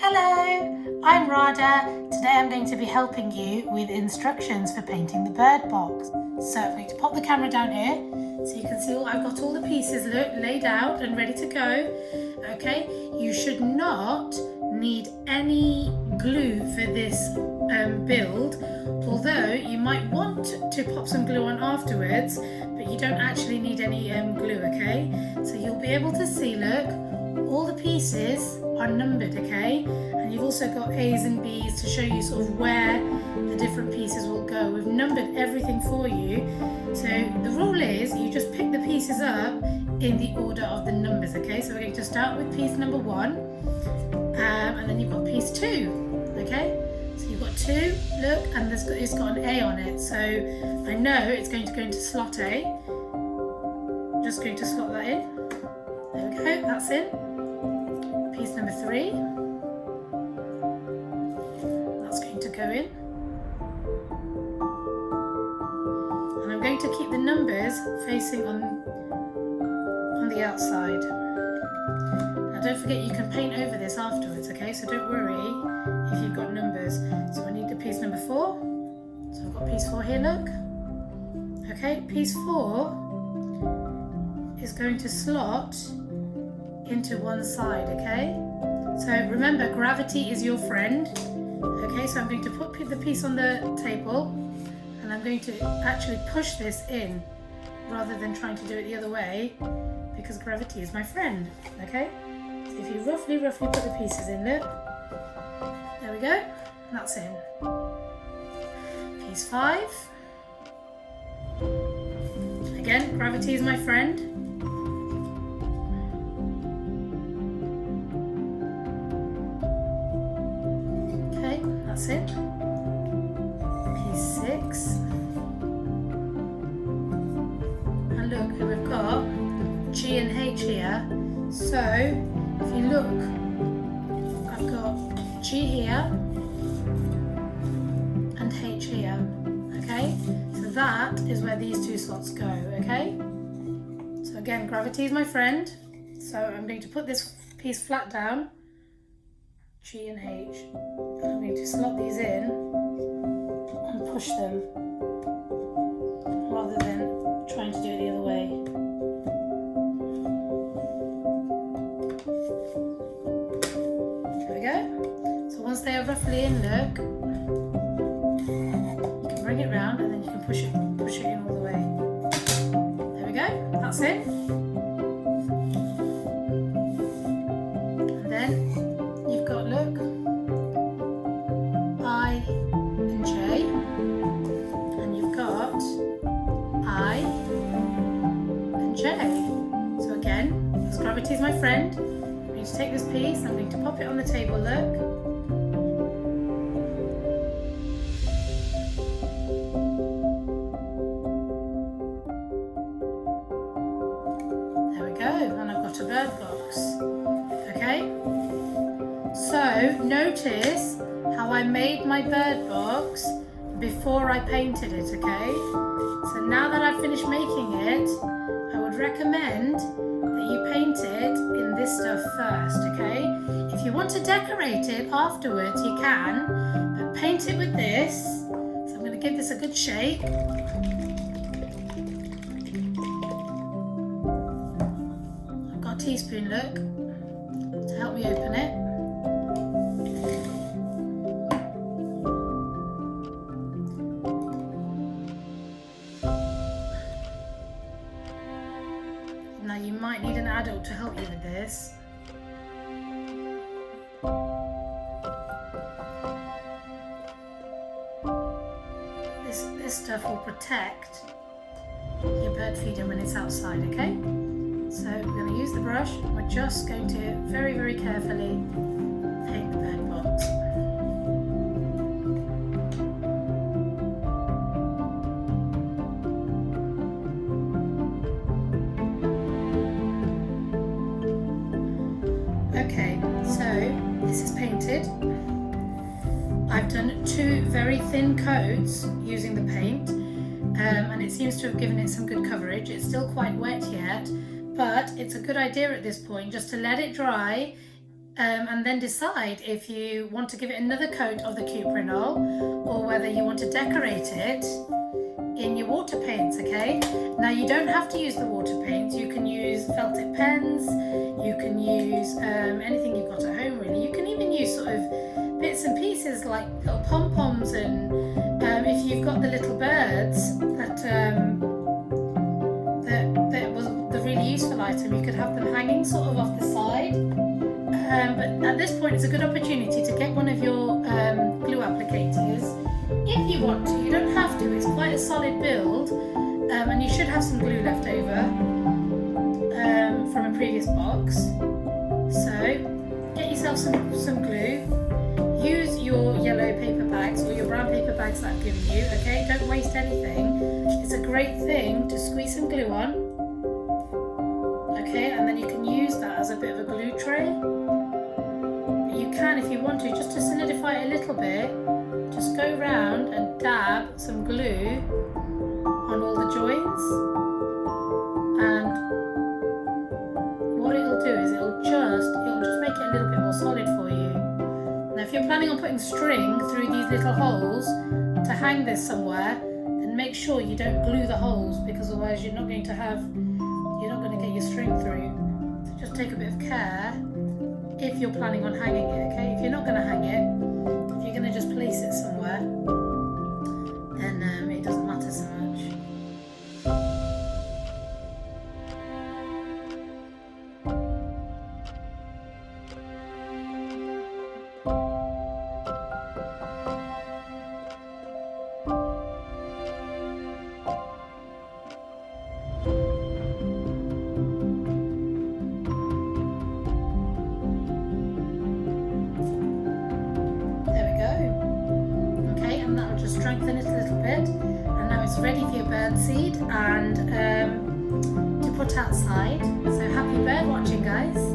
Hello, I'm Rada. Today I'm going to be helping you with instructions for painting the bird box. So I'm going to pop the camera down here so you can see I've got all the pieces laid out and ready to go. Okay, you should not need any glue for this build, although you might want to pop some glue on afterwards, but you don't actually need any glue, okay? So you'll be able to see, look, all the pieces are numbered, okay? And you've also got A's and B's to show you sort of where the different pieces will go. We've numbered everything for you. So the rule is you just pick the pieces up in the order of the numbers, okay? So we're going to start with piece number 1, and then you've got piece 2, okay? So you've got 2, look, and it's got an A on it. So I know it's going to go into slot A. Just going to slot that in. There we go, that's in. Piece number 3, that's going to go in, and I'm going to keep the numbers facing on the outside. Now don't forget you can paint over this afterwards, okay, so don't worry if you've got numbers. So I need the piece number 4, so I've got piece 4 here, look, okay, piece 4 is going to slot into one side, okay? So remember, gravity is your friend, okay? So I'm going to put the piece on the table and I'm going to actually push this in rather than trying to do it the other way, because gravity is my friend, okay? So if you roughly put the pieces in, look, there we go, that's in. Piece 5, again, gravity is my friend. That's it. Piece 6. And look, we've got G and H here. So if you look, I've got G here and H here. Okay? So that is where these 2 slots go, okay? So again, gravity is my friend. So I'm going to put this piece flat down. G and H. And I'm going to slot these in and push them rather than trying to do it the other way. There we go. So once they are roughly in, look, you can bring it round and then you can push it in all the way. There we go. That's it. And then you've got, look, I and J, and you've got I and J. So again, because gravity is my friend, I'm going to take this piece, I'm going to pop it on the table, look. There we go, and I've got a bird box. Okay? So notice how I made my bird box before I painted it, okay? So now that I've finished making it, I would recommend that you paint it in this stuff first, okay? If you want to decorate it afterwards, you can, but paint it with this. So I'm going to give this a good shake. I've got a teaspoon, look, to help me open it. Now you might need an adult to help you with this. This stuff will protect your bird feeder when it's outside, okay? So we're going to use the brush and we're just going to very, very carefully paint the bird box. Okay, so this is painted. I've done 2 very thin coats using the paint, and it seems to have given it some good coverage. It's still quite wet yet, but it's a good idea at this point just to let it dry and then decide if you want to give it another coat of the cuprinol or whether you want to decorate it in your water paints, okay? Now you don't have to use the water paints, you can use felt tip pens, you can use anything you've got at home really. You can even use sort of bits and pieces like little pom-poms, and if you've got the little birds that was the really useful item, you could have them hanging sort of off the side. But at this point it's a good opportunity to get one of your glue applicators if you want to. You don't have to, it's quite a solid build, and you should have some glue left over from a previous box. So get yourself some glue. Use your yellow paper bags or your brown paper bags that I've given you, okay? Don't waste anything. It's a great thing to squeeze some glue on, okay? And then you can use that as a bit of a glue tray. You can, if you want to, just to solidify it a little bit, just go round and dab some glue on all the joints, and what it'll do is it'll just make it a little bit more solid for you. Now if you're planning on putting string through these little holes to hang this somewhere, then make sure you don't glue the holes, because otherwise you're not going to get your string through. So just take a bit of care if you're planning on hanging it, okay? If you're not going to hang it, if you're going to just place it somewhere, then it doesn't matter so much. Strengthen it a little bit, and now it's ready for your bird seed and to put outside. So happy bird watching, guys.